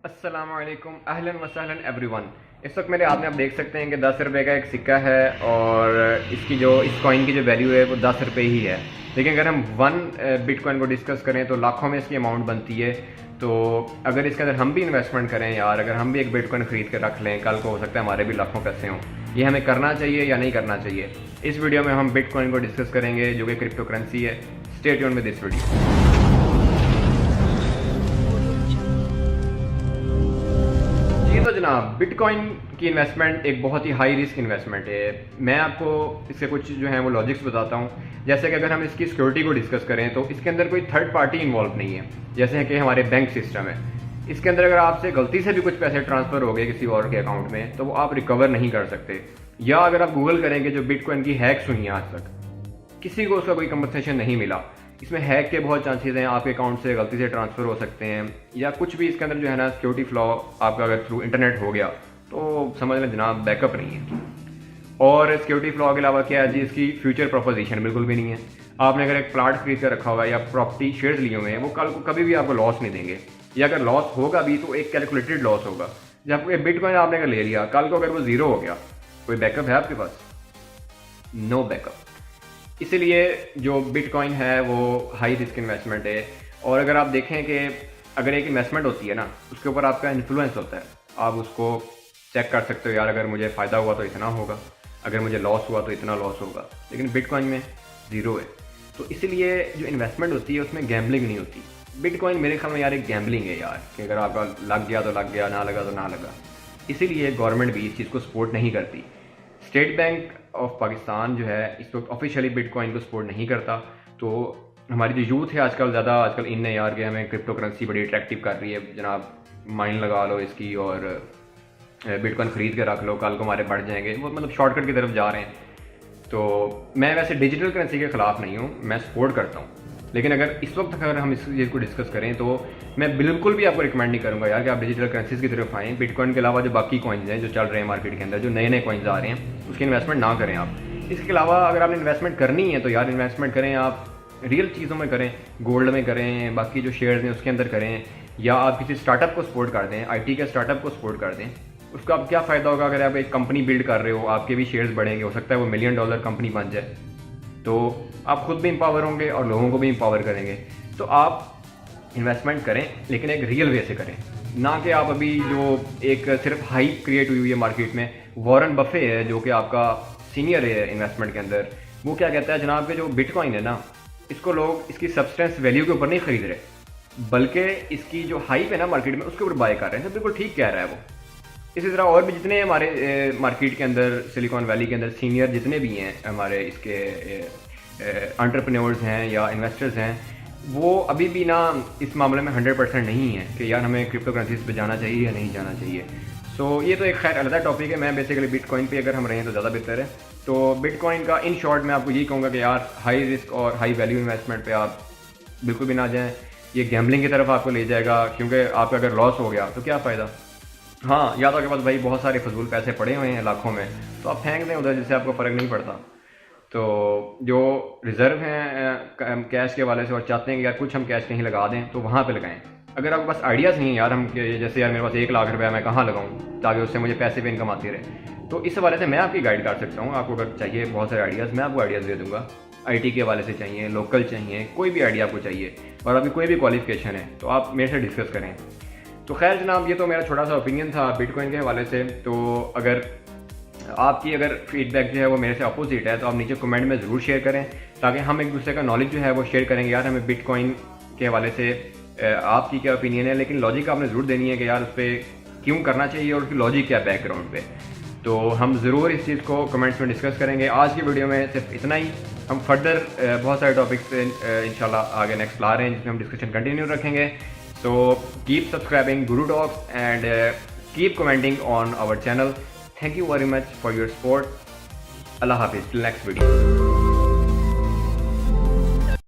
अस्सलामुअलैकुम अहलन वसहलन एवरीवन। इस वक्त मेरे हाथ में आप देख सकते हैं कि 10 रुपये का एक सिक्का है और इस कॉइन की जो वैल्यू है वो 10 रुपये ही है। लेकिन अगर हम वन बिटकॉइन को डिस्कस करें तो लाखों में इसकी अमाउंट बनती है। तो अगर इसके अंदर हम भी इन्वेस्टमेंट करें यार, अगर हम भी एक बिटकॉइन ख़रीद कर रख लें, कल को हो सकता है हमारे भी लाखों पैसे हों। ये हमें करना चाहिए या नहीं करना चाहिए, इस वीडियो में हम बिटकॉइन को डिस्कस करेंगे जो कि क्रिप्टो करेंसी है। Stay tuned with this video. जी तो जनाब, बिटकॉइन की इन्वेस्टमेंट एक बहुत ही हाई रिस्क इन्वेस्टमेंट है। मैं आपको इसके कुछ जो है वो लॉजिक्स बताता हूँ। जैसे कि अगर हम इसकी सिक्योरिटी को डिस्कस करें तो इसके अंदर कोई थर्ड पार्टी इन्वॉल्व नहीं है, जैसे कि हमारे बैंक सिस्टम है। इसके अंदर अगर आपसे गलती से भी कुछ पैसे ट्रांसफर हो गए किसी और के अकाउंट में तो वो आप रिकवर नहीं कर सकते। या अगर आप गूगल करेंगे जो बिटकॉइन की हैक्स हुई हैं आज तक, किसी को उसका कोई कंपनसेशन नहीं मिला। इसमें हैक के बहुत चांसेस हैं, आपके अकाउंट से गलती से ट्रांसफ़र हो सकते हैं या कुछ भी इसके अंदर जो है ना सिक्योरिटी फ्लॉ आपका अगर थ्रू इंटरनेट हो गया तो समझ लें जनाब बैकअप नहीं है। और सिक्योरिटी फ्लॉ के अलावा क्या है जी, इसकी फ्यूचर प्रोपोजिशन बिल्कुल भी नहीं है। आपने अगर एक प्लाट खरीद कर रखा हुआ है या प्रॉपर्टी शेयर्स लिए हुए हैं, वो कल को कभी भी आपको लॉस नहीं देंगे, या अगर लॉस होगा भी तो एक कैलकुलेटेड लॉस होगा। जब बिटकॉइन आपने अगर ले लिया, कल को अगर वो जीरो हो गया, कोई बैकअप है आपके पास? No backup. इसीलिए जो बिटकॉइन है वो हाई रिस्क इन्वेस्टमेंट है। और अगर आप देखें कि अगर एक इन्वेस्टमेंट होती है ना, उसके ऊपर आपका इन्फ्लुएंस होता है। आप उसको चेक कर सकते हो, यार अगर मुझे फ़ायदा हुआ तो इतना होगा, अगर मुझे लॉस हुआ तो इतना लॉस होगा। लेकिन बिटकॉइन में ज़ीरो है। तो इसीलिए जो इन्वेस्टमेंट होती है उसमें गैम्बलिंग नहीं होती। बिटकॉइन मेरे ख्याल में यार एक गैम्बलिंग है यार, कि अगर आपका लग गया तो लग गया, ना लगा तो ना लगा। इसीलिए गवर्नमेंट भी इस चीज़ को सपोर्ट नहीं करती। स्टेट बैंक ऑफ पाकिस्तान जो है इस वक्त ऑफिशियली बिटकॉइन को सपोर्ट नहीं करता। तो हमारी जो यूथ है आजकल इन है यार कि हमें क्रिप्टो करेंसी बड़ी अट्रैक्टिव कर रही है जनाब, माइंड लगा लो इसकी और बिटकॉइन ख़रीद के रख लो, कल को हमारे बढ़ जाएंगे। वो मतलब शॉर्टकट की तरफ जा रहे हैं। तो मैं वैसे डिजिटल करेंसी के ख़िलाफ़ नहीं हूँ, मैं सपोर्ट करता हूँ। लेकिन अगर इस वक्त अगर हम इस चीज़ को डिस्कस करें तो मैं बिल्कुल भी आपको रिकमेंड नहीं करूँगा यार कि आप डिजिटल करेंसीज की तरफ आएँ। बिटकॉइन के अलावा जो बाकी कॉइन्स हैं जो चल रहे हैं मार्केट के अंदर, जो नए नए कॉइन्स आ रहे हैं, उसकी इन्वेस्टमेंट ना करें आप। इसके अलावा अगर आपने इन्वेस्टमेंट करनी है तो यार इन्वेस्टमेंट करें आप रियल चीज़ों में करें, गोल्ड में करें, बाकी जो शेयर्स हैं उसके अंदर करें, या आप किसी स्टार्टअप को सपोर्ट कर दें, IT के स्टार्टअप को सपोर्ट कर दें। उसका अब क्या फ़ायदा होगा? अगर आप एक कंपनी बिल्ड कर रहे हो, आपके भी शेयर्स बढ़ेंगे, हो सकता है वो $1 मिलियन कंपनी बन जाए, तो आप खुद भी एम्पावर होंगे और लोगों को भी एम्पावर करेंगे। तो आप इन्वेस्टमेंट करें, लेकिन एक रियल वे से करें, ना कि आप अभी जो एक सिर्फ हाइप क्रिएट हुई है मार्केट में। वॉरेन बफे है जो कि आपका सीनियर है इन्वेस्टमेंट के अंदर, वो क्या कहता है जनाब कि जो बिटकॉइन है ना, इसको लोग इसकी सब्सटेंस वैल्यू के ऊपर नहीं खरीद रहे, बल्कि इसकी जो हाइप है ना मार्केट में उसके ऊपर बाय कर रहे हैं। तो बिल्कुल ठीक कह रहा है वो। इसी तरह और भी जितने हमारे मार्केट के अंदर, सिलिकॉन वैली के अंदर सीनियर जितने भी हैं हमारे इसके एंटरप्रेन्योर्स हैं या इन्वेस्टर्स हैं, वो अभी भी ना इस मामले में 100% नहीं है कि यार हमें क्रिप्टो करेंसीज पे जाना चाहिए या नहीं जाना चाहिए। सो ये तो एक खैर अलग टॉपिक है। मैं बेसिकली बिटकॉइन पे अगर हम रहें तो ज़्यादा बेहतर है। तो बिटकॉइन का इन शॉर्ट मैं आपको यही कहूँगा कि यार हाई रिस्क और हाई वैल्यू इन्वेस्टमेंट पे आप बिल्कुल भी ना जाएँ। ये गैम्बलिंग की तरफ आपको ले जाएगा, क्योंकि आपका अगर लॉस हो गया तो क्या फ़ायदा। हाँ, या तो आपके पास भाई बहुत सारे फजूल पैसे पड़े हुए हैं लाखों में, तो आप फेंक दें उधर, जिससे आपको फ़र्क नहीं पड़ता। तो जो रिज़र्व हैं कैश के वाले से और चाहते हैं कि यार कुछ हम कैश कहीं लगा दें, तो वहाँ पे लगाएं। अगर आपके पास आइडियाज़ नहीं है यार, हम जैसे यार मेरे पास 1 लाख रुपया मैं कहाँ लगाऊँ ताकि उससे मुझे पैसे भी इनकम आती रहे, तो इस हवाले से मैं आपकी गाइड कर सकता हूँ। आपको अगर चाहिए बहुत सारे आइडियाज़, मैं आपको आइडियाज़ दे दूँगा। IT के हवाले से चाहिए, लोकल चाहिए, कोई भी आइडिया आपको चाहिए और अभी कोई भी क्वालिफिकेशन है तो आप मेरे से डिस्कस करें। तो खैर जनाब, ये तो मेरा छोटा सा ओपिनियन था बिटकॉइन के हवाले से। तो अगर आपकी अगर फीडबैक जो है वो मेरे से अपोजिट है तो आप नीचे कमेंट में ज़रूर शेयर करें, ताकि हम एक दूसरे का नॉलेज जो है वो शेयर करेंगे। यार हमें बिटकॉइन के हवाले से आपकी क्या ओपिनियन है, लेकिन लॉजिक आपने ज़रूर देनी है कि यार उस पर क्यों करना चाहिए और उसकी लॉजिक क्या है बैकग्राउंड पे। तो हम ज़रूर इस चीज़ को कमेंट्स में डिस्कस करेंगे। आज की वीडियो में सिर्फ इतना ही। हम फर्दर बहुत सारे टॉपिक्स पे इंशाल्लाह आगे नेक्स्ट ला रहे हैं जिसमें हम डिस्कशन कंटिन्यू रखेंगे। So keep subscribing Guru Talks and keep commenting on our channel. Thank you very much for your support. Allah Hafiz. Till next video.